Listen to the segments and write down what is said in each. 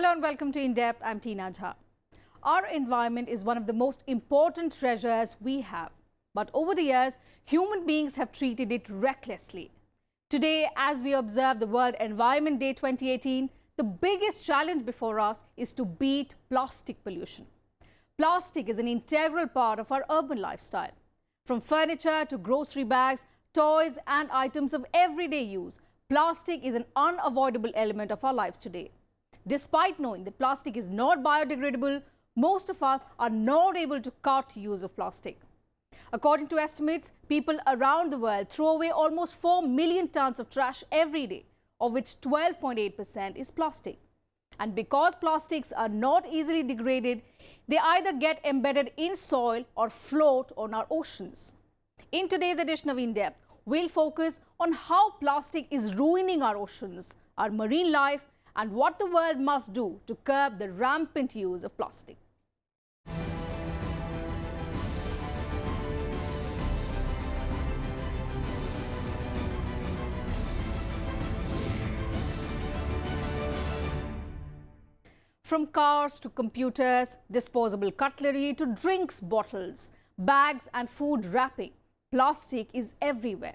Hello and welcome to In Depth. I'm Teena Jha. Our environment is one of the most important treasures we have. But over the years, human beings have treated it recklessly. Today, as we observe the World Environment Day 2018, the biggest challenge before us is to beat plastic pollution. Plastic is an integral part of our urban lifestyle. From furniture to grocery bags, toys and items of everyday use, plastic is an unavoidable element of our lives today. Despite knowing that plastic is not biodegradable, most of us are not able to cut use of plastic. According to estimates, people around the world throw away almost 4 million tons of trash every day, of which 12.8% is plastic. And because plastics are not easily degraded, they either get embedded in soil or float on our oceans. In today's edition of In Depth, we'll focus on how plastic is ruining our oceans, our marine life, and what the world must do to curb the rampant use of plastic. From cars to computers, disposable cutlery to drinks bottles, bags and food wrapping, plastic is everywhere.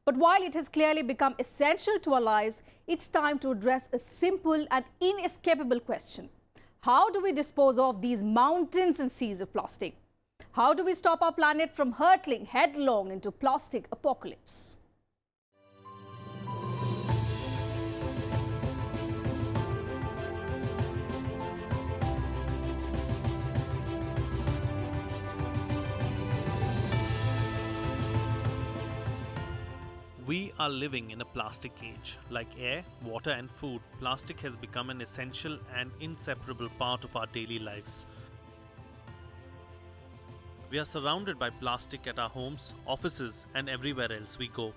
But while it has clearly become essential to our lives, it's time to address a simple and inescapable question. How do we dispose of these mountains and seas of plastic? How do we stop our planet from hurtling headlong into plastic apocalypse? We are living in a plastic age. Like air, water and food, plastic has become an essential and inseparable part of our daily lives. We are surrounded by plastic at our homes, offices and everywhere else we go.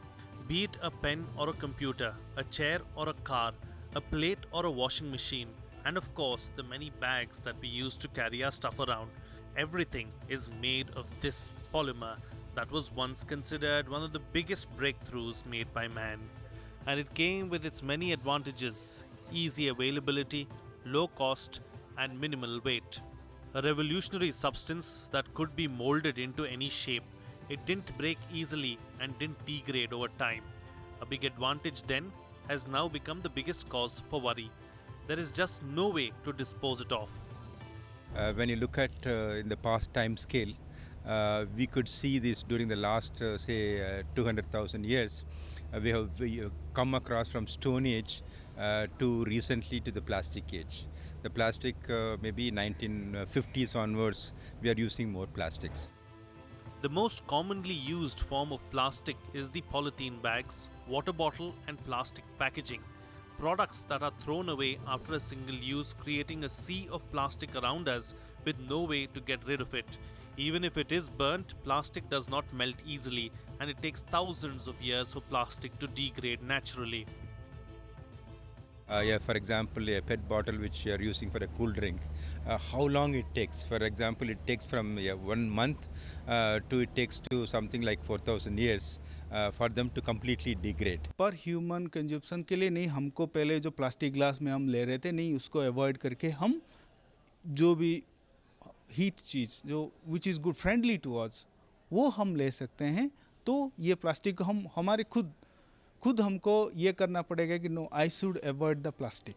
Be it a pen or a computer, a chair or a car, a plate or a washing machine, and of course the many bags that we use to carry our stuff around. Everything is made of this polymer that was once considered one of the biggest breakthroughs made by man. And it came with its many advantages: easy availability, low cost and minimal weight. A revolutionary substance that could be molded into any shape. It didn't break easily and didn't degrade over time. A big advantage then has now become the biggest cause for worry. There is just no way to dispose it off. When you look at in the past time scale, we could see this during the last, 200,000 years. We have come across from Stone Age to recently to the plastic age. The plastic, maybe 1950s onwards, we are using more plastics. The most commonly used form of plastic is the polythene bags, water bottle and plastic packaging. Products that are thrown away after a single use, creating a sea of plastic around us with no way to get rid of it. Even if it is burnt, plastic does not melt easily and it takes thousands of years for plastic to degrade naturally. For example, a PET bottle which you are using for a cool drink, how long it takes? For example, it takes from 1 month to it takes to something like 4,000 years for them to completely degrade. पर human consumption के लिए नहीं, हमको पहले जो plastic glass में हम ले रहे थे, नहीं उसको अवॉइड करके हम जो भी हीट चीज़ जो which is good friendly to us वो हम ले सकते हैं. तो ये प्लास्टिक को हम हमारे खुद हमको ये करना पड़ेगा कि no, I should avoid the plastic.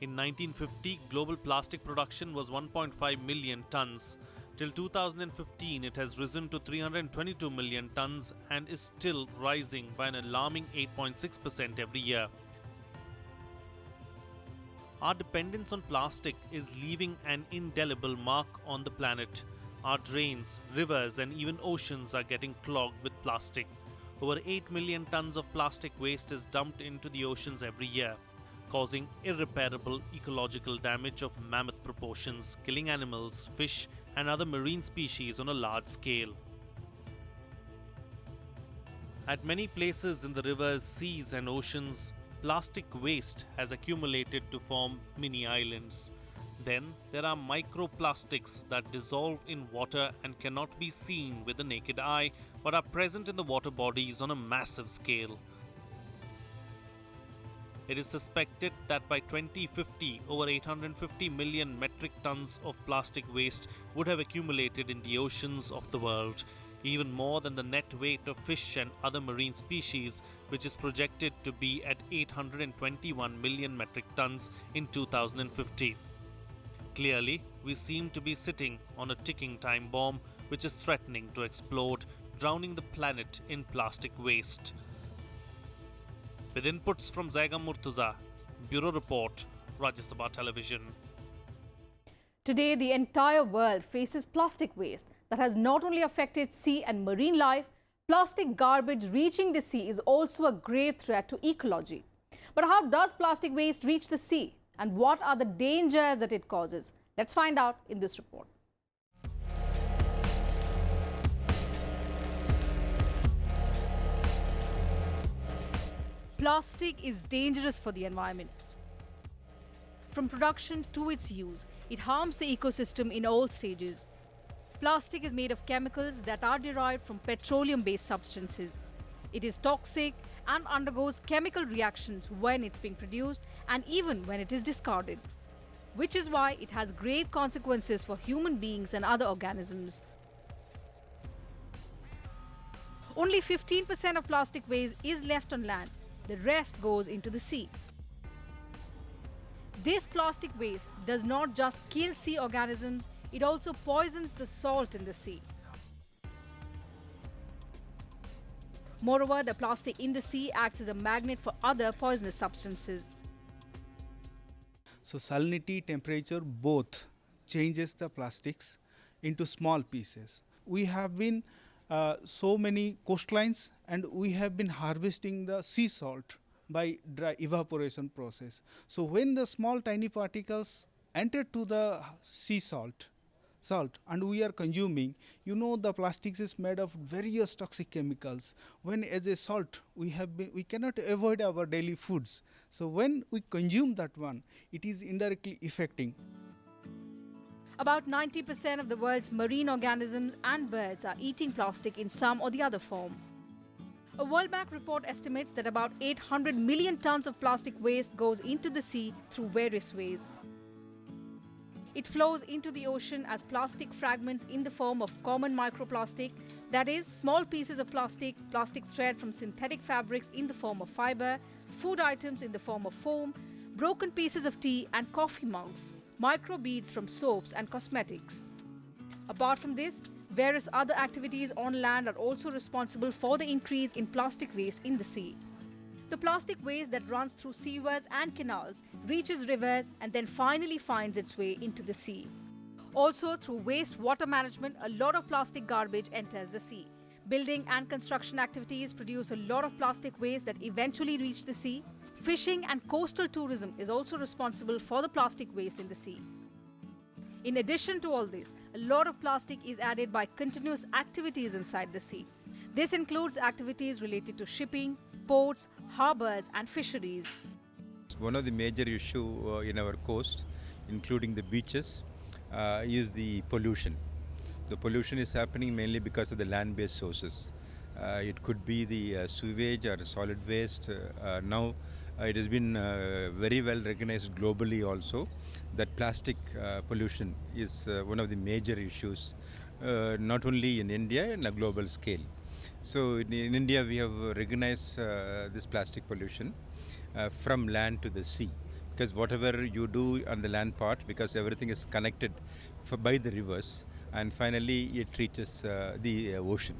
In 1950, global plastic production was 1.5 million tons. Till 2015, it has risen to 322 million tons and is still rising by an alarming 8.6% every year. Our dependence on plastic is leaving an indelible mark on the planet. Our drains, rivers and even oceans are getting clogged with plastic. Over 8 million tons of plastic waste is dumped into the oceans every year, causing irreparable ecological damage of mammoth proportions, killing animals, fish and other marine species on a large scale. At many places in the rivers, seas and oceans, plastic waste has accumulated to form mini islands. Then there are microplastics that dissolve in water and cannot be seen with the naked eye but are present in the water bodies on a massive scale. It is suspected that by 2050, over 850 million metric tons of plastic waste would have accumulated in the oceans of the world, even more than the net weight of fish and other marine species, which is projected to be at 821 million metric tons in 2050. Clearly, we seem to be sitting on a ticking time bomb which is threatening to explode, drowning the planet in plastic waste. With inputs from Zaiga Murtaza, Bureau Report, Rajya Sabha Television. Today, the entire world faces plastic waste that has not only affected sea and marine life, plastic garbage reaching the sea is also a grave threat to ecology. But how does plastic waste reach the sea? And what are the dangers that it causes? Let's find out in this report. Plastic is dangerous for the environment. From production to its use, it harms the ecosystem in all stages. Plastic is made of chemicals that are derived from petroleum-based substances. It is toxic and undergoes chemical reactions when it's being produced and even when it is discarded, which is why it has grave consequences for human beings and other organisms. Only 15% of plastic waste is left on land. The rest goes into the sea. This plastic waste does not just kill sea organisms, it also poisons the salt in the sea. Moreover, the plastic in the sea acts as a magnet for other poisonous substances. So salinity, temperature both changes the plastics into small pieces. We have been so many coastlines and we have been harvesting the sea salt by dry evaporation process. So when the small tiny particles enter to the sea salt and we are consuming, you know, the plastics is made of various toxic chemicals. When as a salt we cannot avoid our daily foods. So when we consume that one, it is indirectly affecting. About 90% of the world's marine organisms and birds are eating plastic in some or the other form. A World Bank report estimates that about 800 million tons of plastic waste goes into the sea through various ways. It flows into the ocean as plastic fragments in the form of common microplastic, that is, small pieces of plastic, plastic thread from synthetic fabrics in the form of fiber, food items in the form of foam, broken pieces of tea and coffee mugs, micro beads from soaps and cosmetics. Apart from this, various other activities on land are also responsible for the increase in plastic waste in the sea. The plastic waste that runs through sewers and canals reaches rivers and then finally finds its way into the sea. Also, through wastewater management, a lot of plastic garbage enters the sea. Building and construction activities produce a lot of plastic waste that eventually reach the sea. Fishing and coastal tourism is also responsible for the plastic waste in the sea. In addition to all this, a lot of plastic is added by continuous activities inside the sea. This includes activities related to shipping, ports, harbors and fisheries. One of the major issues in our coast, including the beaches, is the pollution. The pollution is happening mainly because of the land-based sources. It could be the sewage or solid waste. Now it has been very well recognized globally also that plastic pollution is one of the major issues, not only in India and a global scale. So in India we have recognized this plastic pollution from land to the sea, because whatever you do on the land part, because everything is connected by the rivers, and finally it reaches the ocean.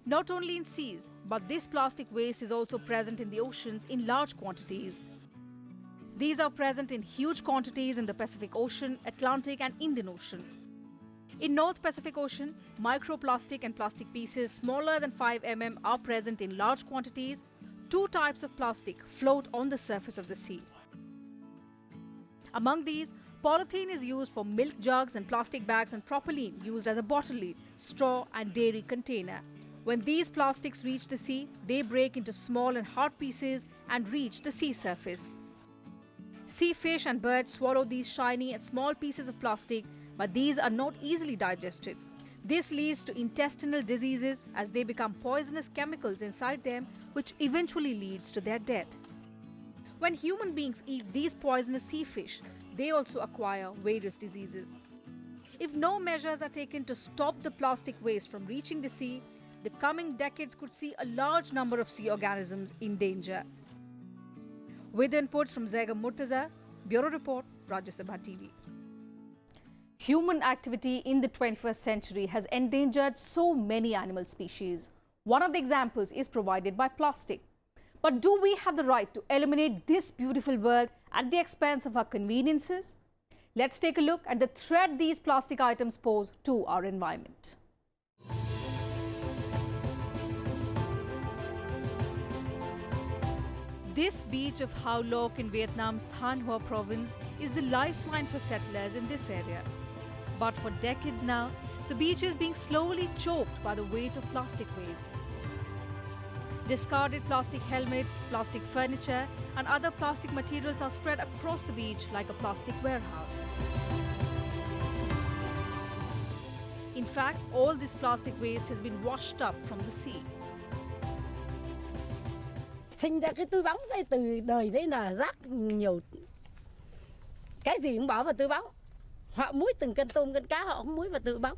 Not only in seas, but this plastic waste is also present in the oceans in large quantities. These are present in huge quantities in the Pacific Ocean, Atlantic and Indian Ocean. In North Pacific Ocean, microplastic and plastic pieces smaller than 5 mm are present in large quantities. Two types of plastic float on the surface of the sea. Among these, polythene is used for milk jugs and plastic bags, and propylene used as a bottle lid, straw and dairy container. When these plastics reach the sea, they break into small and hard pieces and reach the sea surface. Sea fish and birds swallow these shiny and small pieces of plastic, but these are not easily digested. This leads to intestinal diseases as they become poisonous chemicals inside them, which eventually leads to their death. When human beings eat these poisonous sea fish, they also acquire various diseases. If no measures are taken to stop the plastic waste from reaching the sea, the coming decades could see a large number of sea organisms in danger. With inputs from Zegam Murtaza, Bureau Report, Rajya Sabha TV. Human activity in the 21st century has endangered so many animal species. One of the examples is provided by plastic. But do we have the right to eliminate this beautiful world at the expense of our conveniences? Let's take a look at the threat these plastic items pose to our environment. This beach of Hao Loc in Vietnam's Thanh Hoa province is the lifeline for settlers in this area. But for decades now, the beach is being slowly choked by the weight of plastic waste. Discarded plastic helmets, plastic furniture, and other plastic materials are spread across the beach like a plastic warehouse. In fact, all this plastic waste has been washed up from the sea. Sinh ra cái túi bóng cái từ đời đấy là rác nhiều, cái gì cũng bỏ vào túi bóng. Họ muối từng cân tôm cân cá họ cũng muối vào túi bóng,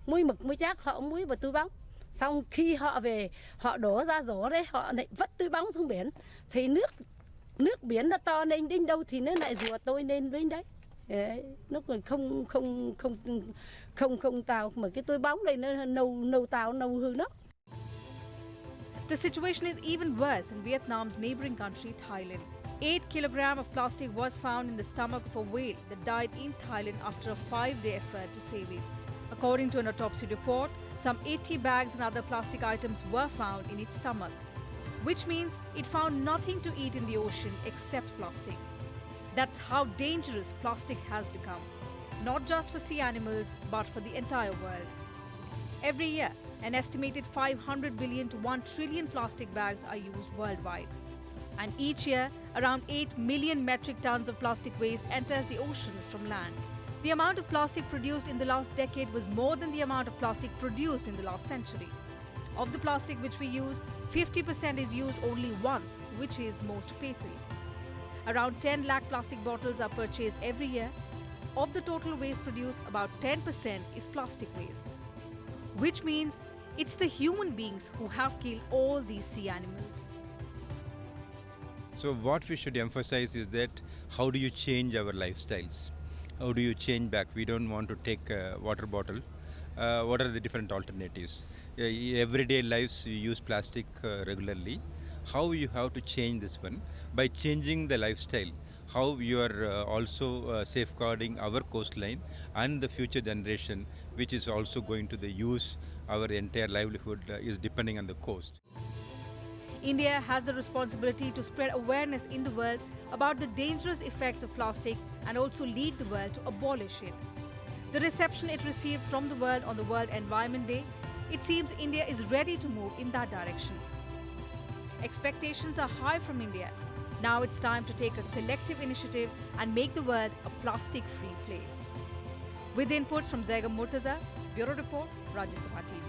muối mực muối chác họ cũng muối vào túi bóng. Xong khi họ về họ đổ ra rổ đấy họ lại vứt túi bóng xuống biển, thì nước biển nó to lên đến đâu thì nó lại rùa trôi lên đến đấy. Nó còn không tàu mà cái túi bóng này nó nâu tàu nâu hư nó. The situation is even worse in Vietnam's neighboring country, Thailand. 8 kilograms of plastic was found in the stomach of a whale that died in Thailand after a 5-day effort to save it. According to an autopsy report, some 80 bags and other plastic items were found in its stomach, which means it found nothing to eat in the ocean except plastic. That's how dangerous plastic has become, not just for sea animals, but for the entire world. Every year, an estimated 500 billion to 1 trillion plastic bags are used worldwide. And each year, around 8 million metric tons of plastic waste enters the oceans from land. The amount of plastic produced in the last decade was more than the amount of plastic produced in the last century. Of the plastic which we use, 50% is used only once, which is most fatal. Around 10 lakh plastic bottles are purchased every year. Of the total waste produced, about 10% is plastic waste. Which means it's the human beings who have killed all these sea animals. So what we should emphasize is that how do you change our lifestyles? How do you change back? We don't want to take a water bottle. What are the different alternatives? Everyday lives we use plastic regularly. How you have to change this one? By changing the lifestyle. How you are also safeguarding our coastline and the future generation, which is also going to the use our entire livelihood is depending on the coast. India has the responsibility to spread awareness in the world about the dangerous effects of plastic and also lead the world to abolish it. The reception it received from the world on the World Environment Day, it seems India is ready to move in that direction. Expectations are high from India. Now it's time to take a collective initiative and make the world a plastic-free place. With inputs from Zegam Murtaza, Bureau Report, Rajya Sabha TV.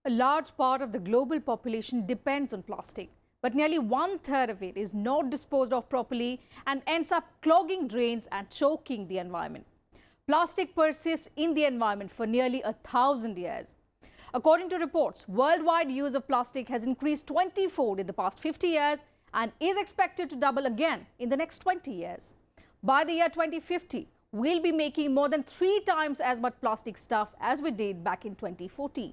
A large part of the global population depends on plastic, but nearly 1/3 of it is not disposed of properly and ends up clogging drains and choking the environment. Plastic persists in the environment for nearly 1,000 years. According to reports, worldwide use of plastic has increased 20-fold in the past 50 years and is expected to double again in the next 20 years. By the year 2050, we'll be making more than 3 times as much plastic stuff as we did back in 2014.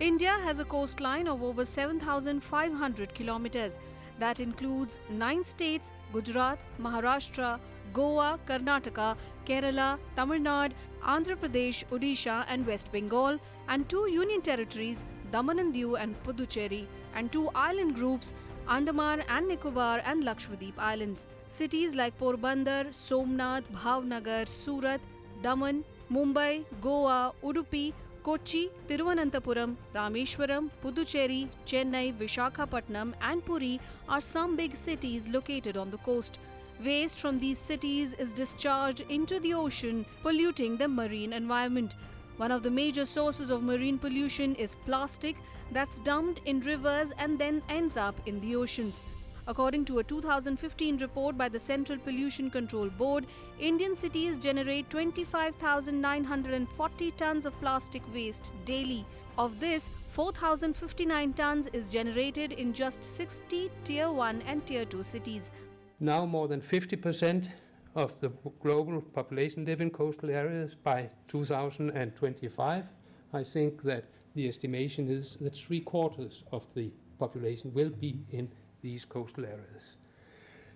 India has a coastline of over 7,500 kilometers. That includes 9 states, Gujarat, Maharashtra, Goa, Karnataka, Kerala, Tamil Nadu, Andhra Pradesh, Odisha and West Bengal, and 2 union territories, Daman and Diu and Puducherry, and 2 island groups, Andaman and Nicobar and Lakshadweep Islands. Cities like Porbandar, Somnath, Bhavnagar, Surat, Daman, Mumbai, Goa, Udupi, Kochi, Tiruvananthapuram, Rameshwaram, Puducherry, Chennai, Vishakhapatnam and Puri are some big cities located on the coast. Waste from these cities is discharged into the ocean, polluting the marine environment. One of the major sources of marine pollution is plastic that's dumped in rivers and then ends up in the oceans. According to a 2015 report by the Central Pollution Control Board, Indian cities generate 25,940 tons of plastic waste daily. Of this, 4,059 tons is generated in just 60 Tier 1 and Tier 2 cities. Now more than 50% of the global population live in coastal areas by 2025. I think that the estimation is that 3/4 of the population will be in these coastal areas.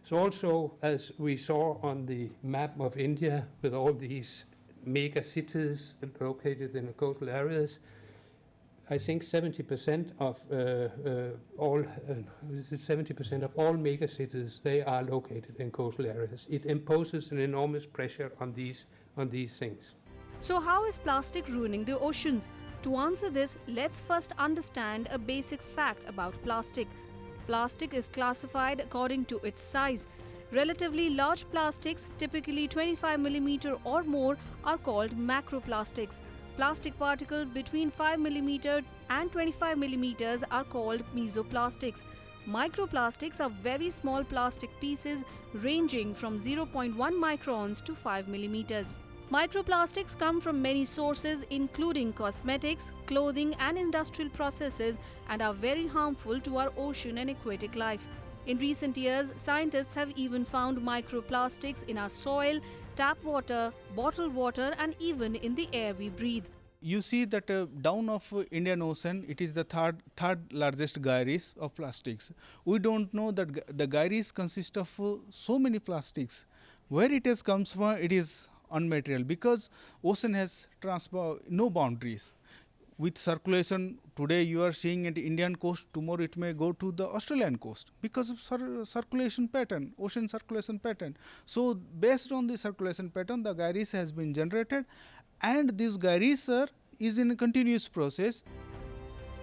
So also, as we saw on the map of India with all these mega cities located in the coastal areas, I think 70% of all mega cities, they are located in coastal areas. It imposes an enormous pressure on these things. So how is plastic ruining the oceans? To answer this, let's first understand a basic fact about plastic. Plastic is classified according to its size. Relatively large plastics, typically 25 mm or more, are called macroplastics. Plastic particles between 5 mm and 25 mm are called mesoplastics. Microplastics are very small plastic pieces ranging from 0.1 microns to 5 mm. Microplastics come from many sources including cosmetics, clothing and industrial processes and are very harmful to our ocean and aquatic life. In recent years, scientists have even found microplastics in our soil, tap water, bottled water and even in the air we breathe. You see that down of Indian Ocean, it is the third largest gyres of plastics. We don't know that the gyres consist of so many plastics. Where it has comes from, it is unmaterial because ocean has no boundaries. With circulation, today you are seeing at the Indian coast, tomorrow it may go to the Australian coast because of circulation pattern, ocean circulation pattern. So based on the circulation pattern, the gyres has been generated and this gyres is in a continuous process.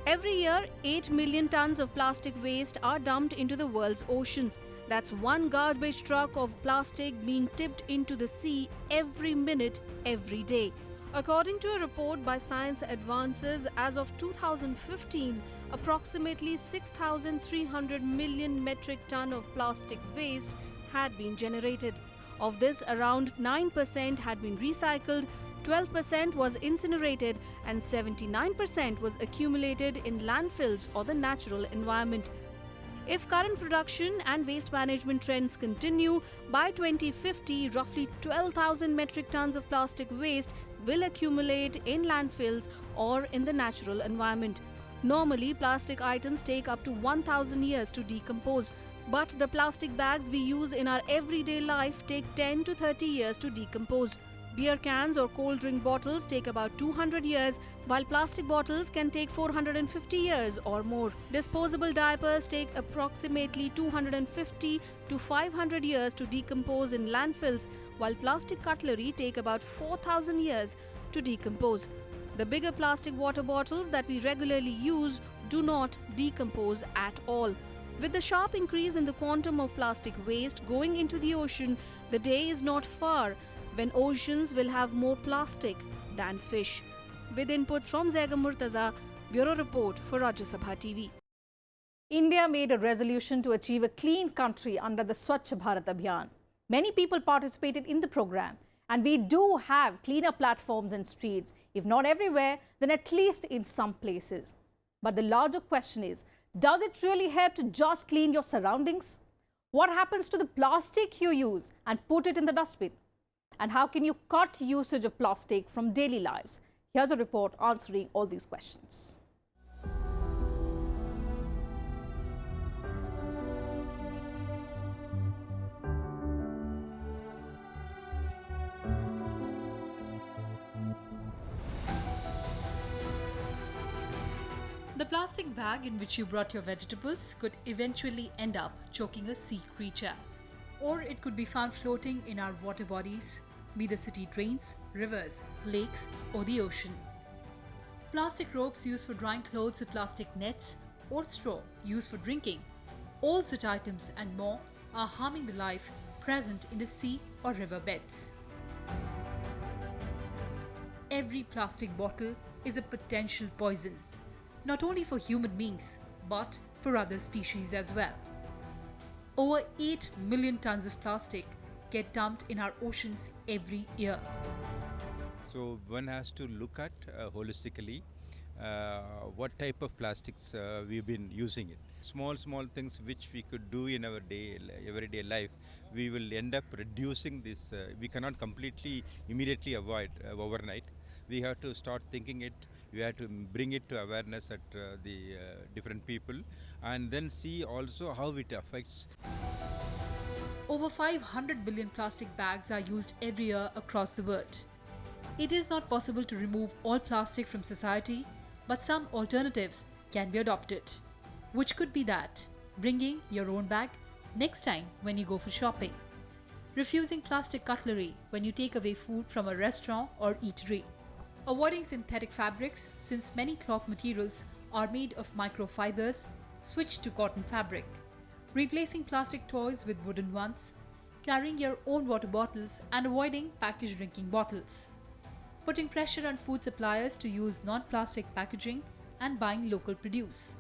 Every year, 8 million tons of plastic waste are dumped into the world's oceans. That's one garbage truck of plastic being tipped into the sea every minute, every day. According to a report by Science Advances, as of 2015, approximately 6,300 million metric ton of plastic waste had been generated. Of this, around 9% had been recycled, 12% was incinerated, and 79% was accumulated in landfills or the natural environment. If current production and waste management trends continue, by 2050, roughly 12,000 metric tons of plastic waste will accumulate in landfills or in the natural environment. Normally, plastic items take up to 1,000 years to decompose, but the plastic bags we use in our everyday life take 10 to 30 years to decompose. Beer cans or cold drink bottles take about 200 years, while plastic bottles can take 450 years or more. Disposable diapers take approximately 250 to 500 years to decompose in landfills, while plastic cutlery take about 4,000 years to decompose. The bigger plastic water bottles that we regularly use do not decompose at all. With the sharp increase in the quantum of plastic waste going into the ocean, the day is not far when oceans will have more plastic than fish. With inputs from Zega Murtaza, Bureau Report for Rajya Sabha TV. India made a resolution to achieve a clean country under the Swachh Bharat Abhiyan. Many people participated in the program, and we do have cleaner platforms and streets, if not everywhere, then at least in some places. But the larger question is, does it really help to just clean your surroundings? What happens to the plastic you use and put it in the dustbin? And how can you cut usage of plastic from daily lives? Here's a report answering all these questions. The plastic bag in which you brought your vegetables could eventually end up choking a sea creature. Or it could be found floating in our water bodies, be the city drains, rivers, lakes, or the ocean. Plastic ropes used for drying clothes or plastic nets, or straw used for drinking. All such items and more are harming the life present in the sea or river beds. every plastic bottle is a potential poison, not only for human beings, but for other species as well. Over 8 million tons of plastic get dumped in our oceans every year. So one has to look at holistically what type of plastics we've been using it. Small things which we could do in our everyday life, we will end up reducing this. We cannot completely immediately avoid overnight. We have to start thinking it. We have to bring it to awareness at the different people, and then see also how it affects. Over 500 billion plastic bags are used every year across the world. It is not possible to remove all plastic from society, but some alternatives can be adopted, which could be that bringing your own bag next time when you go for shopping, refusing plastic cutlery when you take away food from a restaurant or eatery, avoiding synthetic fabrics since many cloth materials are made of microfibers, switch to cotton fabric, replacing plastic toys with wooden ones, carrying your own water bottles and avoiding packaged drinking bottles, putting pressure on food suppliers to use non-plastic packaging and buying local produce,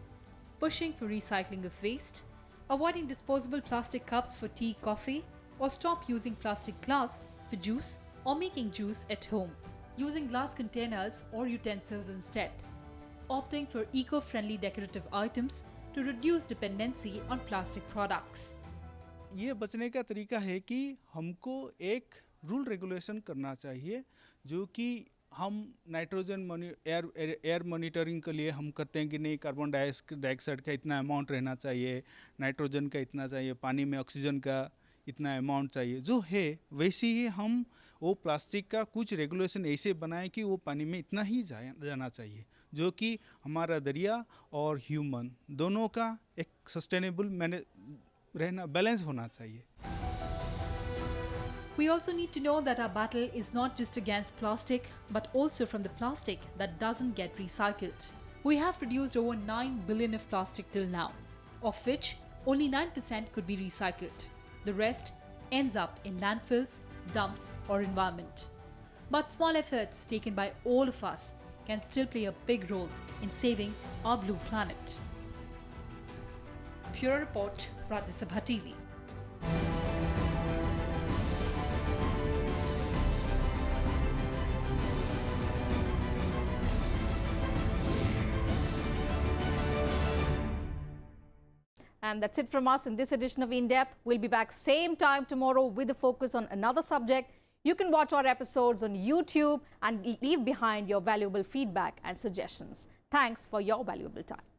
pushing for recycling of waste, avoiding disposable plastic cups for tea, coffee, or stop using plastic glass for juice or making juice at home, using glass containers or utensils instead, opting for eco-friendly decorative items to reduce dependency on plastic products. ये बचने का तरीका है कि हमको एक rule regulation करना चाहिए, जो कि हम नाइट्रोजन एयर मॉनिटरिंग के लिए हम करते हैं कि नहीं, कार्बन डाइऑक्साइड का इतना अमाउंट रहना चाहिए, नाइट्रोजन का इतना चाहिए, पानी में ऑक्सीजन का इतना अमाउंट चाहिए, जो है वैसे ही हम वो प्लास्टिक का कुछ रेगुलेशन ऐसे बनाएं कि वो पानी में इतना ही जाना चाहिए, जो कि हमारा दरिया और ह्यूमन दोनों का एक सस्टेनेबल रहना, बैलेंस होना चाहिए. We also need to know that our battle is not just against plastic, but also from the plastic that doesn't get recycled. We have produced over 9 billion of plastic till now, of which only 9% could be recycled. The rest ends up in landfills, dumps, or environment. But small efforts taken by all of us can still play a big role in saving our blue planet. Bureau Report, Rajya Sabha TV. And that's it from us in this edition of In Depth. We'll be back same time tomorrow with a focus on another subject. You can watch our episodes on YouTube and leave behind your valuable feedback and suggestions. Thanks for your valuable time.